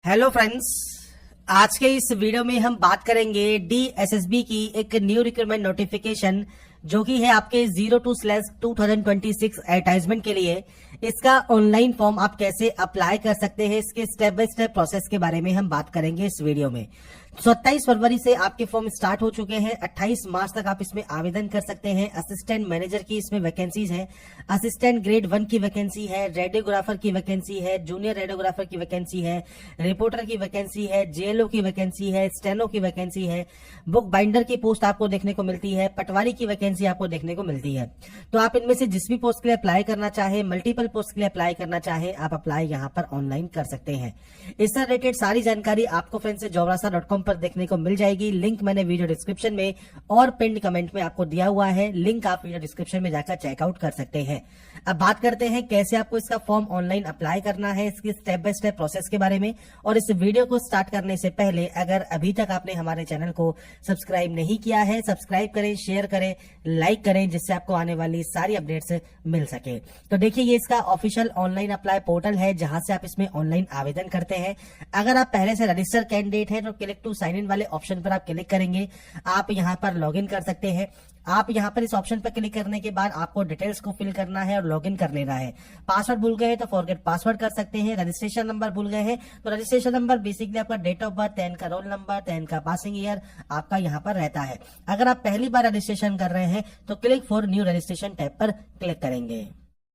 Hello friends. आज के इस वीडियो में हम बात करेंगे DSSB की एक न्यू रिक्रूटमेंट नोटिफिकेशन जो कि है आपके 02/2026 एडवर्टाइजमेंट के लिए। इसका ऑनलाइन फॉर्म आप कैसे अप्लाई कर सकते हैं, इसके स्टेप बाय स्टेप प्रोसेस के बारे में हम बात करेंगे इस वीडियो में। 27 फरवरी से आपके फॉर्म स्टार्ट हो चुके हैं। 28 मार्च तक आप इसमें आवेदन कर सकते हैं। असिस्टेंट मैनेजर की इसमें वैकेंसीज है, असिस्टेंट ग्रेड 1 की वैकेंसी है, रेडियोग्राफर की वैकेंसी है, जूनियर रेडियोग्राफर की वैकेंसी है, रिपोर्टर की वैकेंसी है, JLO की वैकेंसी है, स्टेनो की वैकेंसी है, बुक बाइंडर की पोस्ट आपको देखने को मिलती है, पटवारी की वैकेंसी आपको देखने को मिलती है। तो आप इनमें से जिस भी पोस्ट के लिए अप्लाई करना चाहे, मल्टीपल पोस्ट के लिए अप्लाई करना चाहे, आप अप्लाई यहाँ पर ऑनलाइन कर सकते हैं। इससे रिलेटेड सारी जानकारी आपको फ्रेंड्स jobrasa.com पर देखने को मिल जाएगी। लिंक मैंने वीडियो डिस्क्रिप्शन में और पिन कमेंट में आपको दिया हुआ है। लिंक आप वीडियो डिस्क्रिप्शन में जाकर चेकआउट कर सकते हैं। अब बात करते हैं कैसे आपको इसका फॉर्म ऑनलाइन अप्लाई करना है, इसकी स्टेप बाय स्टेप प्रोसेस के बारे में। और इस वीडियो को स्टार्ट करने से पहले अगर अभी तक आपने हमारे चैनल को सब्सक्राइब नहीं किया है, सब्सक्राइब करें, शेयर करें, लाइक करें, जिससे आपको आने वाली सारी अपडेट्स मिल सके। तो देखिए, ये इसका ऑफिशियल ऑनलाइन अप्लाई पोर्टल है जहां से आप इसमें ऑनलाइन आवेदन करते हैं। अगर आप पहले से रजिस्टर कैंडिडेट हैं तो क्लिक टू साइन इन वाले ऑप्शन पर आप क्लिक करेंगे, आप यहां पर लॉगिन कर सकते हैं। आप यहां पर इस ऑप्शन पर क्लिक करने के बाद आपको डिटेल्स को फिल करना है और लॉगिन कर लेना है। पासवर्ड भूल गए हैं तो फॉरगेट पासवर्ड कर सकते हैं। रजिस्ट्रेशन नंबर भूल गए हैं तो रजिस्ट्रेशन नंबर बेसिकली आपका डेट ऑफ बर्थ, 10 का रोल नंबर, 10 का पासिंग ईयर आपका यहां पर रहता है। अगर आप पहली बार रजिस्ट्रेशन कर रहे हैं तो click for new registration tab पर क्लिक करेंगे।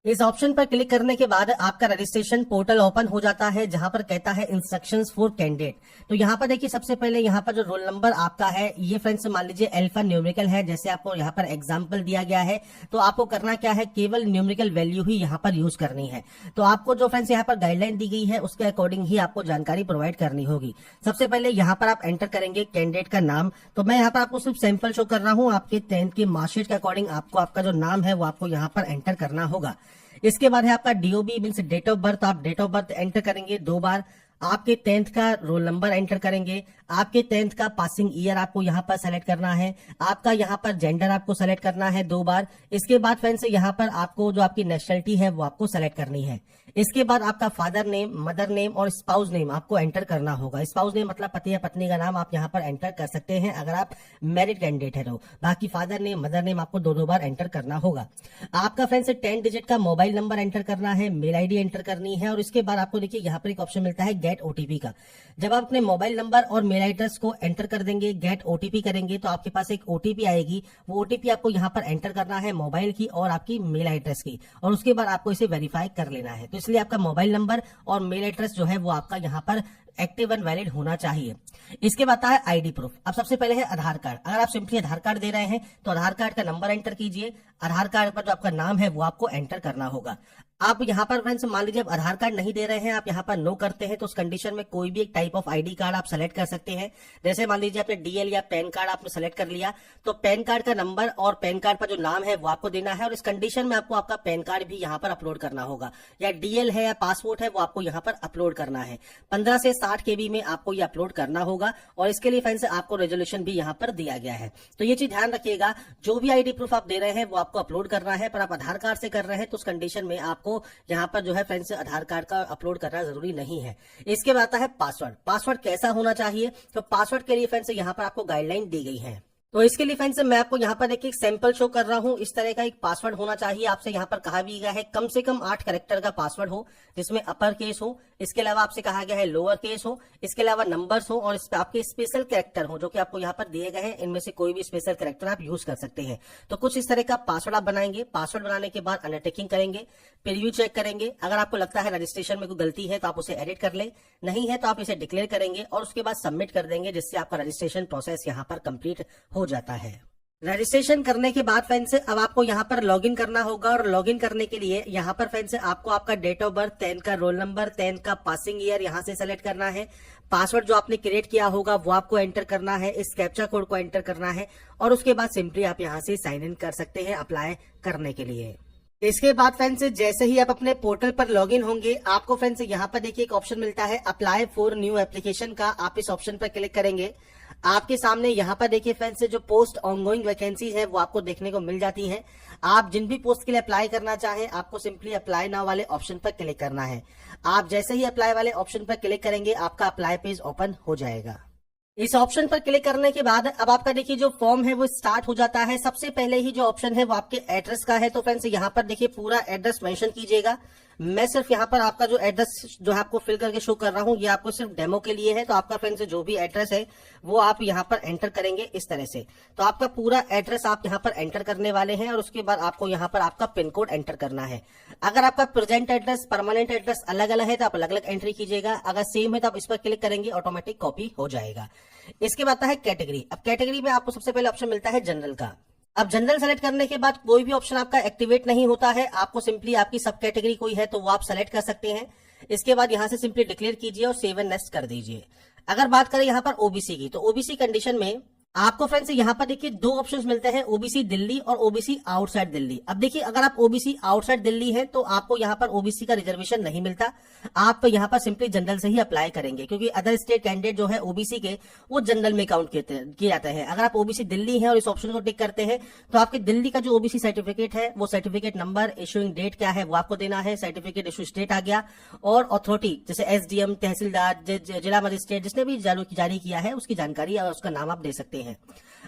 इस ऑप्शन पर क्लिक करने के बाद आपका रजिस्ट्रेशन पोर्टल ओपन हो जाता है जहां पर कहता है इंस्ट्रक्शंस फॉर कैंडिडेट। तो यहां पर देखिए, सबसे पहले यहां पर जो रोल नंबर आपका है, ये फ्रेंड्स मान लीजिए अल्फा न्यूमेरिकल है, जैसे आपको यहां पर एग्जांपल दिया गया है। तो आपको करना क्या है, केवल न्यूमेरिकल वैल्यू ही यहां पर यूज करनी है। तो आपको जो फ्रेंड्स यहां पर गाइडलाइन दी गई है उसके अकॉर्डिंग ही आपको जानकारी प्रोवाइड करनी होगी। सबसे पहले यहां पर आप एंटर करेंगे कैंडिडेट का नाम। तो मैं यहां पर आपको सिर्फ सैंपल शो कर रहा हूं। आपके 10th की मार्कशीट के अकॉर्डिंग आपको आपका जो नाम है वो आपको यहां पर एंटर करना होगा। इसके बाद है आपका DOB means date of birth. आप डेट ऑफ बर्थ एंटर करेंगे 2 बार। आपके 10th का रोल नंबर एंटर करेंगे। आपके 10th का पासिंग ईयर आपको यहाँ पर सेलेक्ट करना है। आपका यहाँ पर जेंडर आपको सेलेक्ट करना है 2 बार। इसके बाद फ्रेंड्स यहाँ पर आपको जो आपकी नेशनलिटी है वो आपको सेलेक्ट करनी है। इसके बाद आपका फादर नेम, मदर नेम और स्पाउस नेम आपको एंटर करना होगा। स्पाउस नेम मतलब पति या पत्नी का नाम आप यहाँ पर एंटर कर सकते हैं अगर आप मैरिड कैंडिडेट है तो। बाकी फादर नेम, मदर नेम आपको 2 बार एंटर करना होगा। आपका फ्रेंड्स 10 डिजिट का मोबाइल नंबर एंटर करना है, मेल ID एंटर करनी है। और इसके बाद आपको देखिए यहाँ पर एक ऑप्शन मिलता है गेट OTP का। जब आप अपने मोबाइल नंबर और मेल एड्रेस को एंटर कर देंगे, गेट OTP करेंगे, तो आपके पास एक OTP आएगी। वो OTP आपको यहाँ पर एंटर करना है, मोबाइल की और आपकी मेल एड्रेस की। और उसके बाद आपको इसे वेरीफाई कर लेना है। तो इसलिए आपका मोबाइल नंबर और मेल एड्रेस जो है वो आपका यहाँ पर एक्टिव एंड वैलिड होना चाहिए। इसके बाद है ID प्रूफ। अब सबसे पहले है आधार कार्ड। अगर आप सिंपली आधार कार्ड दे रहे हैं तो आधार कार्ड का नंबर एंटर कीजिए। आधार कार्ड पर जो आपका नाम है वो आपको एंटर करना होगा। आप यहाँ पर फ्रेंड्स मान लीजिए आप आधार कार्ड नहीं दे रहे हैं, आप यहाँ पर नो करते हैं, तो उस कंडीशन में कोई भी एक टाइप ऑफ ID कार्ड आप सेलेक्ट कर सकते हैं। जैसे मान लीजिए आपने DL या पैन कार्ड आपने सेलेक्ट कर लिया, तो पैन कार्ड का नंबर और पैन कार्ड पर जो नाम है वो आपको देना है। और इस कंडीशन में आपको आपका पैन कार्ड भी यहाँ पर अपलोड करना होगा। या DL है या पासपोर्ट है वो आपको यहाँ पर अपलोड करना है। 15 से 60 KB में आपको ये अपलोड करना होगा। और इसके लिए फ्रेंड्स आपको रेजोल्यूशन भी यहाँ पर दिया गया है। तो ये चीज ध्यान रखिएगा, जो भी ID प्रूफ आप दे रहे हैं वो आपको अपलोड करना है। पर आप आधार कार्ड से कर रहे हैं तो उस कंडीशन में आपको यहाँ पर जो है फ्रेंड्स आधार कार्ड का अपलोड करना जरूरी नहीं है। इसके बाद आता है पासवर्ड। पासवर्ड कैसा होना चाहिए, तो पासवर्ड के लिए फ्रेंड्स यहाँ पर आपको गाइडलाइन दी गई है। तो इसके लिए फ्रेंड्स मैं आपको यहाँ पर एक सैंपल शो कर रहा हूँ। इस तरह का एक पासवर्ड होना चाहिए। आपसे यहाँ पर कहा भी गया है कम से कम 8 कैरेक्टर का पासवर्ड हो, जिसमें अपर केस हो। इसके अलावा आपसे कहा गया है लोअर केस हो। इसके अलावा नंबर्स हो और इस पे आपके स्पेशल कैरेक्टर हो, जो कि आपको यहाँ पर दिए गए हैं। इनमें से कोई भी स्पेशल कैरेक्टर आप यूज कर सकते हैं। तो कुछ इस तरह का पासवर्ड आप बनाएंगे। पासवर्ड बनाने के बाद अंडरटेकिंग करेंगे, प्रीव्यू चेक करेंगे। अगर आपको लगता है रजिस्ट्रेशन में कोई गलती है तो आप उसे एडिट कर ले, नहीं है तो आप इसे डिक्लेयर करेंगे और उसके बाद सबमिट कर देंगे, जिससे आपका रजिस्ट्रेशन प्रोसेस यहाँ पर कंप्लीट हो जाता है। रजिस्ट्रेशन करने के बाद फ्रेंड्स अब आपको यहाँ पर लॉगिन करना होगा। और लॉगिन करने के लिए यहाँ पर फ्रेंड्स आपको आपका डेट ऑफ बर्थ, 10 का रोल नंबर, 10 का पासिंग ईयर यहाँ से सेलेक्ट करना है। पासवर्ड जो आपने क्रिएट किया होगा वो आपको एंटर करना है। इस कैप्चा कोड को एंटर करना है और उसके बाद सिंपली आप यहाँ से साइन इन कर सकते हैं अप्लाई करने के लिए। इसके बाद फ्रेंड्स जैसे ही आप अपने पोर्टल पर लॉगिन होंगे, आपको फ्रेंड्स यहाँ पर देखिए एक ऑप्शन मिलता है अप्लाई फॉर न्यू एप्लीकेशन का। आप इस ऑप्शन पर क्लिक करेंगे। आपके सामने यहाँ पर देखिए फ्रेंड्स जो पोस्ट ऑनगोइंग वैकेंसीज है वो आपको देखने को मिल जाती हैं। आप जिन भी पोस्ट के लिए अप्लाई करना चाहें आपको सिंपली अप्लाई नाउ वाले ऑप्शन पर क्लिक करना है। आप जैसे ही अप्लाई वाले ऑप्शन पर क्लिक करेंगे आपका अप्लाई पेज ओपन हो जाएगा। इस ऑप्शन पर क्लिक करने के बाद अब आपका देखिए जो फॉर्म है वो स्टार्ट हो जाता है। सबसे पहले ही जो ऑप्शन है वो आपके एड्रेस का है। तो फ्रेंड्स यहाँ पर देखिए पूरा एड्रेस मेंशन कीजिएगा। मैं सिर्फ यहाँ पर आपका जो एड्रेस जो है आपको फिल करके शो कर रहा हूँ, ये आपको सिर्फ डेमो के लिए है। तो आपका फ्रेंड्स जो भी एड्रेस है वो आप यहाँ पर एंटर करेंगे इस तरह से। तो आपका पूरा एड्रेस आप यहाँ पर एंटर करने वाले हैं और उसके बाद आपको यहाँ पर आपका पिन कोड एंटर करना है। अगर आपका प्रेजेंट एड्रेस परमानेंट एड्रेस अलग अलग है तो आप अलग अलग एंट्री कीजिएगा। अगर सेम है तो आप इस पर क्लिक करेंगे, ऑटोमेटिक कॉपी हो जाएगा। इसके बाद आता है कैटेगरी। अब कैटेगरी में आपको सबसे पहले ऑप्शन मिलता है जनरल का। अब जनरल सेलेक्ट करने के बाद कोई भी ऑप्शन आपका एक्टिवेट नहीं होता है। आपको सिंपली आपकी सब कैटेगरी कोई है तो वो आप सेलेक्ट कर सकते हैं। इसके बाद यहां से सिंपली डिक्लेयर कीजिए और सेव एंड नेक्स्ट कर दीजिए। अगर बात करें यहां पर ओबीसी की, तो ओबीसी कंडीशन में आपको फ्रेंड्स यहाँ पर देखिए दो ऑप्शंस मिलते हैं, ओबीसी दिल्ली और ओबीसी आउटसाइड दिल्ली। अब देखिए अगर आप ओबीसी आउटसाइड दिल्ली हैं तो आपको यहाँ पर ओबीसी का रिजर्वेशन नहीं मिलता। आप यहाँ पर सिंपली जनरल से ही अप्लाई करेंगे क्योंकि अदर स्टेट कैंडिडेट जो है ओबीसी के वो जनरल में काउंट किए जाते हैं। अगर आप ओबीसी दिल्ली हैं और इस ऑप्शन को टिक करते हैं तो आपके दिल्ली का जो ओबीसी सर्टिफिकेट है वो सर्टिफिकेट नंबर, इशूइंग डेट क्या है वो आपको देना है, सर्टिफिकेट इशू स्टेट आ गया और अथॉरिटी जैसे एसडीएम, तहसीलदार, जिला मजिस्ट्रेट जिसने भी जारी किया है उसकी जानकारी और उसका नाम आप दे सकते हैं।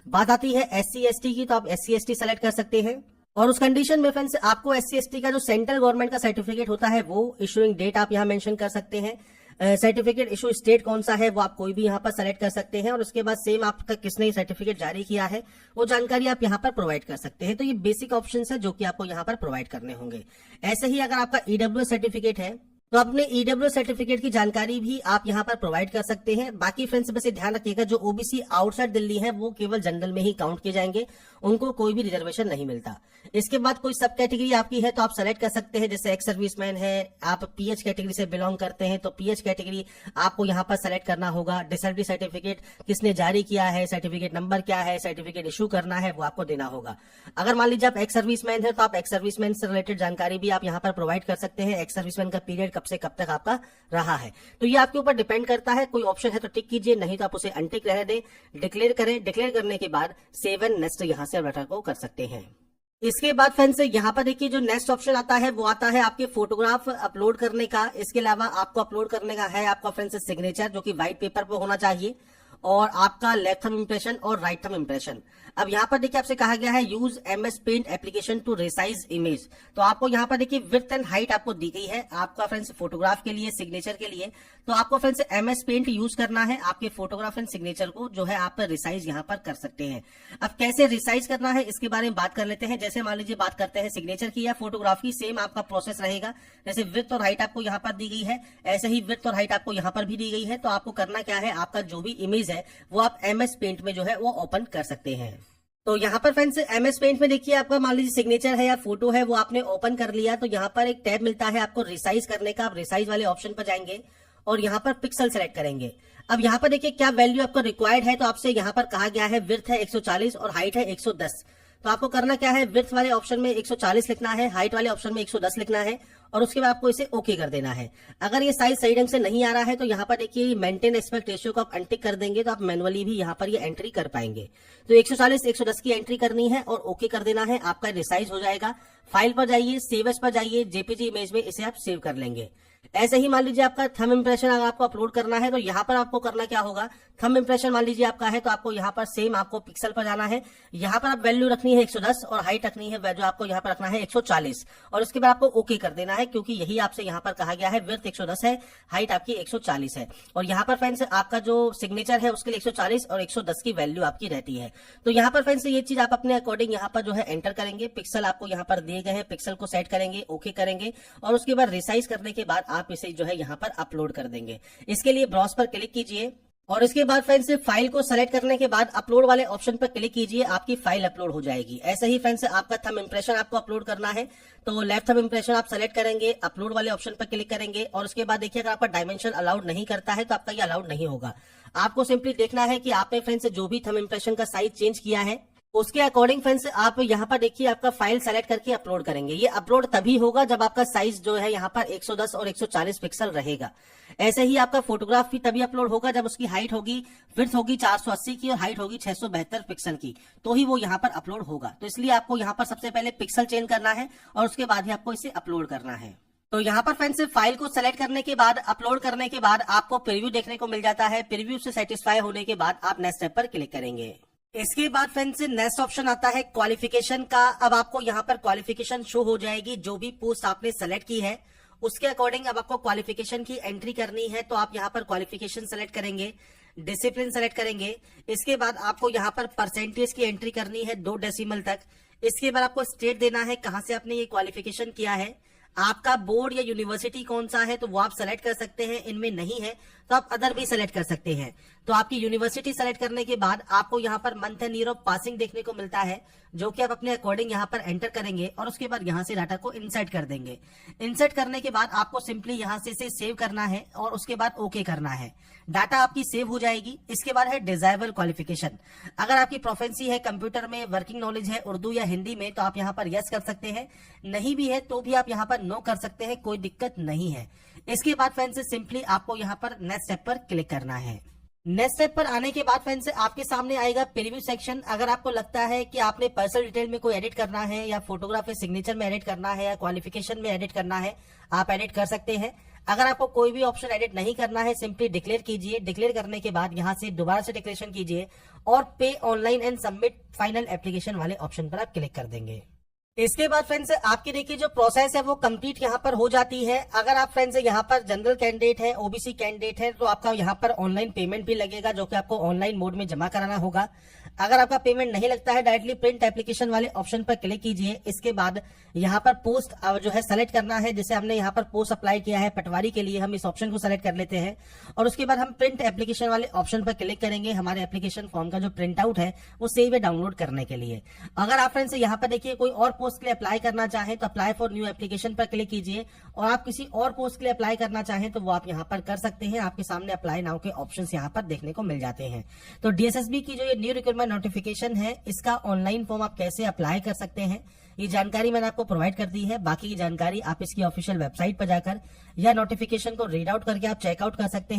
बात आती है एससी एसटी की, तो आप एससी एसटी सेलेक्ट कर सकते हैं और उस कंडीशन में फ्रेंड्स आपको एससी एसटी का जो सेंट्रल गवर्नमेंट का सर्टिफिकेट होता है वो इशूइंग डेट आप यहां मेंशन कर सकते हैं। सर्टिफिकेट इशू स्टेट कौन सा है वो आप कोई भी यहां पर सेलेक्ट कर सकते हैं और उसके बाद सेम आपका किसने सर्टिफिकेट जारी किया है वो जानकारी आप यहां पर प्रोवाइड कर सकते हैं। तो ये बेसिक ऑप्शंस है जो कि आपको यहां पर प्रोवाइड करने होंगे। ऐसे ही अगर आपका ईडब्ल्यू सर्टिफिकेट है तो अपने ईडब्ल्यू सर्टिफिकेट की जानकारी भी आप यहां पर प्रोवाइड कर सकते हैं। बाकी फ्रेंड्स बस ध्यान रखिएगा जो ओबीसी आउटसाइड दिल्ली है वो केवल जनरल में ही काउंट किए जाएंगे, उनको कोई भी रिजर्वेशन नहीं मिलता। इसके बाद कोई सब कैटेगरी आपकी है तो आप सेलेक्ट कर सकते हैं, जैसे एक्स सर्विसमैन है, आप पीएच कैटेगरी से बिलोंग करते हैं तो पीएच कैटेगरी आपको यहां पर सेलेक्ट करना होगा। डिसेबिलिटी सर्टिफिकेट किसने जारी किया है, सर्टिफिकेट नंबर क्या है, सर्टिफिकेट इशू करना है वो आपको देना होगा। अगर मान लीजिए आप एक्स सर्विसमैन है तो आप एक्स सर्विसमैन से रिलेटेड जानकारी भी आप यहां पर प्रोवाइड कर सकते हैं। एक्स सर्विसमैन का पीरियड कब से कब तक आपका रहा है, तो ये आपके ऊपर डिपेंड करता है। कोई ऑप्शन है तो टिक कीजिए, नहीं तो आप उसे अनटिक रहने दें। डिक्लेयर करें, डिक्लेयर करने के बाद सेव एंड नेक्स्ट यहां से बटन को कर सकते हैं। इसके बाद फ्रेंड्स यहाँ पर देखिए जो नेक्स्ट ऑप्शन आता है वो आता है आपके फोटोग्राफ अपलोड करने का। इसके अलावा आपको अपलोड करने का है आपका फ्रेंड्स सिग्नेचर जो कि व्हाइट पेपर पर होना चाहिए और आपका लेफ्ट थंब इंप्रेशन और राइट थंब इंप्रेशन। अब यहाँ पर देखिए आपसे कहा गया है use MS paint application to resize image. तो आपको यहाँ पर देखिए विड्थ एंड हाइट आपको दी गई है आपका फ्रेंड्स फोटोग्राफ के लिए, सिग्नेचर के लिए। तो आपको फ्रेंड्स एमएस पेंट यूज करना है आपके फोटोग्राफ एंड सिग्नेचर को जो है आप रिसाइज यहाँ पर कर सकते हैं। अब कैसे रिसाइज करना है इसके बारे में बात कर लेते हैं। जैसे मान लीजिए बात करते हैं सिग्नेचर की या फोटोग्राफ की, सेम आपका प्रोसेस रहेगा। जैसे विड्थ और हाइट आपको यहाँ पर दी गई है, ऐसे ही विड्थ और हाइट आपको यहाँ पर भी दी गई है। तो आपको करना क्या है, आपका जो भी इमेज है वो आप एमएस पेंट में जो है वो ओपन कर सकते हैं। तो यहाँ पर फ्रेंड्स एमएस पेंट में देखिए आपका मान लीजिए सिग्नेचर है या फोटो है वो आपने ओपन कर लिया, तो यहाँ पर एक टैब मिलता है आपको रिसाइज करने का। आप रिसाइज वाले ऑप्शन पर जाएंगे और यहाँ पर पिक्सल सेलेक्ट करेंगे। अब यहाँ पर देखिए क्या वैल्यू आपको रिक्वायर्ड है, तो आपसे यहाँ पर कहा गया है विड्थ है 140 और हाइट है 110। तो आपको करना क्या है, विड्थ वाले ऑप्शन में 140 लिखना है, हाइट वाले ऑप्शन में 110 लिखना है और उसके बाद आपको इसे ओके कर देना है। अगर ये साइज सही ढंग से नहीं आ रहा है तो यहाँ पर देखिए मेंटेन एस्पेक्ट रेशियो को आप अनटिक कर देंगे तो आप मैनुअली भी यहाँ पर ये एंट्री कर पाएंगे। तो 140 110 की एंट्री करनी है और ओके कर देना है, आपका रिसाइज हो जाएगा। फाइल पर जाइए, सेव एज पर जाइए, जेपीजी इमेज में इसे आप सेव कर लेंगे। ऐसे ही मान लीजिए आपका थंब इंप्रेशन अगर आपको अपलोड करना है तो यहाँ पर आपको करना क्या होगा, थंब इंप्रेशन मान लीजिए आपका है तो आपको यहाँ पर सेम आपको पिक्सल पर जाना है। यहाँ पर आप वैल्यू रखनी है 110 और हाइट रखनी है जो आपको यहाँ पर रखना है 140 और उसके बाद आपको ओके कर देना है क्योंकि यही आपसे यहाँ पर कहा गया है। विड्थ 110 है, हाइट आपकी 140 है और यहाँ पर फ्रेंड्स आपका जो सिग्नेचर है उसके लिए 140 और 110 की वैल्यू आपकी रहती है। तो यहाँ पर फ्रेंड्स ये चीज आप अपने अकॉर्डिंग यहाँ पर जो है एंटर करेंगे। पिक्सल आपको यहाँ पर दिए गए हैं, पिक्सल को सेट करेंगे, ओके करेंगे और उसके बाद रिसाइज करने के बाद आप इसे जो है यहाँ पर अपलोड कर देंगे। इसके लिए ब्राउज पर क्लिक कीजिए और इसके बाद फ्रेंड्स फाइल को सेलेक्ट करने के बाद अपलोड वाले ऑप्शन पर क्लिक कीजिए, आपकी फाइल अपलोड हो जाएगी। ऐसे ही फ्रेंड्स आपका थंब इंप्रेशन आपको अपलोड करना है तो लेफ्ट थंब इंप्रेशन आप सेलेक्ट करेंगे, अपलोड वाले ऑप्शन पर क्लिक करेंगे और उसके बाद देखिए अगर आपका डायमेंशन अलाउड नहीं करता है तो आपका ये अलाउड नहीं होगा। आपको सिंपली देखना है कि आपने फ्रेंड्स जो भी थंब इंप्रेशन का साइज चेंज किया है उसके अकॉर्डिंग फ्रेंड्स आप यहाँ पर देखिए आपका फाइल सेलेक्ट करके अपलोड करेंगे। ये अपलोड तभी होगा जब आपका साइज जो है यहाँ पर 110 और 140 पिक्सल रहेगा। ऐसे ही आपका फोटोग्राफ भी तभी अपलोड होगा जब उसकी हाइट होगी, विड्थ होगी 480 की और हाइट होगी 672 पिक्सल की, तो ही वो यहाँ पर अपलोड होगा। तो इसलिए आपको यहाँ पर सबसे पहले पिक्सल चेंज करना है और उसके बाद ही आपको इसे अपलोड करना है। तो यहाँ पर फ्रेंड्स फाइल को सेलेक्ट करने के बाद अपलोड करने के बाद आपको प्रीव्यू देखने को मिल जाता है। प्रीव्यू से सेटिस्फाई होने के बाद आप नेक्स्ट स्टेप पर क्लिक करेंगे। इसके बाद फ्रेंड्स नेक्स्ट ऑप्शन आता है क्वालिफिकेशन का। अब आपको यहाँ पर क्वालिफिकेशन शो हो जाएगी, जो भी पोस्ट आपने सेलेक्ट की है उसके अकॉर्डिंग अब आपको क्वालिफिकेशन की एंट्री करनी है। तो आप यहाँ पर क्वालिफिकेशन सेलेक्ट करेंगे, डिसिप्लिन सेलेक्ट करेंगे। इसके बाद आपको यहाँ पर परसेंटेज की एंट्री करनी है 2 डेसिमल तक। इसके बाद आपको स्टेट देना है कहाँ से आपने ये क्वालिफिकेशन किया है, आपका बोर्ड या यूनिवर्सिटी कौन सा है तो वो आप सेलेक्ट कर सकते हैं। इनमें नहीं है तो आप अदर भी सेलेक्ट कर सकते हैं। तो आपकी यूनिवर्सिटी सेलेक्ट करने के बाद आपको यहाँ per month and year of passing देखने को मिलता है, जो कि आप अपने अकॉर्डिंग यहाँ पर एंटर करेंगे और उसके बाद यहाँ से डाटा को इंसर्ट कर देंगे। इंसर्ट करने के बाद आपको सिंपली यहाँ से इसे सेव करना है और उसके बाद ओके करना है। डाटा आपकी सेव हो जाएगी। इसके बाद है डिजायरेबल क्वालिफिकेशन। अगर आपकी प्रोफेंसी है कंप्यूटर में, वर्किंग नॉलेज है उर्दू या हिंदी में, तो आप यहाँ पर यस कर सकते हैं। नहीं भी है तो भी आप यहाँ पर नो कर सकते हैं, कोई दिक्कत नहीं है। इसके बाद फ्रेंड्स सिंपली आपको यहाँ पर नेक्स्ट स्टेप पर क्लिक करना है। नेक्स्ट स्टेप पर आने के बाद फ्रेंड्स आपके सामने आएगा प्रीव्यू सेक्शन। अगर आपको लगता है कि आपने पर्सनल डिटेल में कोई एडिट करना है या फोटोग्राफ या सिग्नेचर में एडिट करना है या क्वालिफिकेशन में एडिट करना है, आप एडिट कर सकते हैं। अगर आपको कोई भी ऑप्शन एडिट नहीं करना है, सिंपली डिक्लेयर कीजिए। डिक्लेयर करने के बाद यहाँ से दोबारा से डिक्लेरेशन कीजिए और पे online and submit final application वाले ऑप्शन पर आप क्लिक कर देंगे। इसके बाद फ्रेंड्स आपकी देखिए जो प्रोसेस है वो कंप्लीट यहाँ पर हो जाती है। अगर आप फ्रेंड्स यहाँ पर जनरल कैंडिडेट है, ओबीसी कैंडिडेट है, तो आपका यहाँ पर ऑनलाइन पेमेंट भी लगेगा, जो कि आपको ऑनलाइन मोड में जमा कराना होगा। अगर आपका पेमेंट नहीं लगता है, डायरेक्टली प्रिंट एप्लीकेशन वाले ऑप्शन पर क्लिक कीजिए। इसके बाद यहाँ पर पोस्ट जो है सेलेक्ट करना है। जैसे हमने यहाँ पर पोस्ट अप्लाई किया है पटवारी के लिए, हम इस ऑप्शन को सेलेक्ट कर लेते हैं और उसके बाद हम प्रिंट एप्लीकेशन वाले ऑप्शन पर क्लिक करेंगे। हमारे एप्लीकेशन फॉर्म का जो प्रिंट आउट है वो सेव है डाउनलोड करने के लिए। अगर आप फ्रेंड्स यहाँ पर देखिए कोई और पोस्ट के लिए अप्लाई करना चाहें तो अप्लाई फॉर न्यू एप्लीकेशन पर क्लिक कीजिए और आप किसी और पोस्ट के लिए अप्लाई करना चाहें तो वो आप यहाँ पर कर सकते हैं। आपके सामने अप्लाई नाउ के ऑप्शंस यहाँ पर देखने को मिल जाते हैं। तो डीएसएसबी की जो ये न्यू रिक्रूटमेंट नोटिफिकेशन है, इसका ऑनलाइन फॉर्म आप कैसे अप्लाई कर सकते हैं, ये जानकारी मैंने आपको प्रोवाइड कर दी है। बाकी की जानकारी आप इसकी ऑफिशियल वेबसाइट पर जाकर या नोटिफिकेशन को रीड आउट करके आप चेकआउट कर सकते हैं।